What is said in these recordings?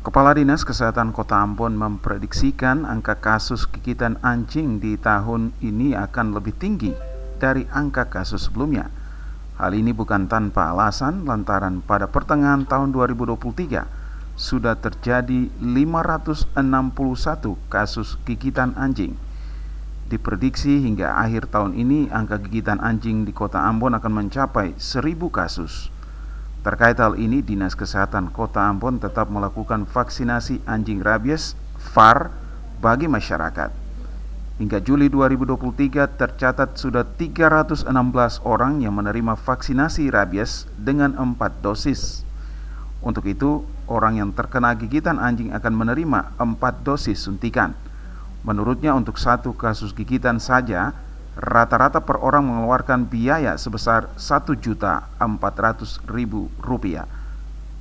Kepala Dinas Kesehatan Kota Ambon memprediksikan angka kasus gigitan anjing di tahun ini akan lebih tinggi dari angka kasus sebelumnya. Hal ini bukan tanpa alasan lantaran pada pertengahan tahun 2023 sudah terjadi 561 kasus gigitan anjing. Diprediksi hingga akhir tahun ini angka gigitan anjing di Kota Ambon akan mencapai 1.000 kasus. Terkait hal ini, Dinas Kesehatan Kota Ambon tetap melakukan vaksinasi anjing rabies (VAR) bagi masyarakat. Hingga Juli 2023 tercatat sudah 316 orang yang menerima vaksinasi rabies dengan 4 dosis. Untuk itu, orang yang terkena gigitan anjing akan menerima 4 dosis suntikan. Menurutnya, untuk satu kasus gigitan saja, rata-rata per orang mengeluarkan biaya sebesar Rp1.400.000.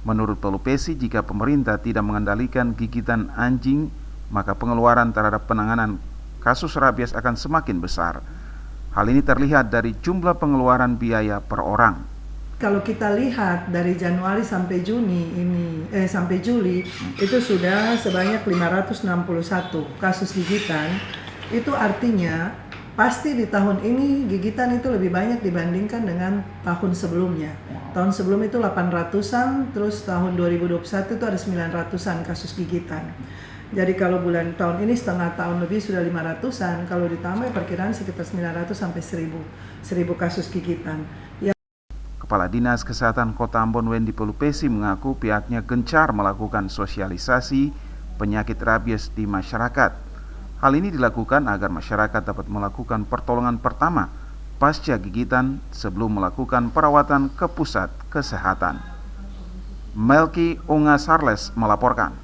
Menurut Pelupesi, jika pemerintah tidak mengendalikan gigitan anjing, maka pengeluaran terhadap penanganan kasus rabies akan semakin besar. Hal ini terlihat dari jumlah pengeluaran biaya per orang. Kalau kita lihat dari Januari sampai sampai Juli itu sudah sebanyak 561 kasus gigitan. Itu artinya pasti di tahun ini gigitan itu lebih banyak dibandingkan dengan tahun sebelumnya. Tahun sebelum itu 800-an, terus tahun 2021 itu ada 900-an kasus gigitan. Jadi kalau tahun ini setengah tahun lebih sudah 500-an, kalau ditambah perkiraan sekitar 900 sampai 1000 kasus gigitan. Kepala Dinas Kesehatan Kota Ambon Wendy Pelupesi mengaku pihaknya gencar melakukan sosialisasi penyakit rabies di masyarakat. Hal ini dilakukan agar masyarakat dapat melakukan pertolongan pertama pasca gigitan sebelum melakukan perawatan ke pusat kesehatan. Melki Unga Sarles melaporkan.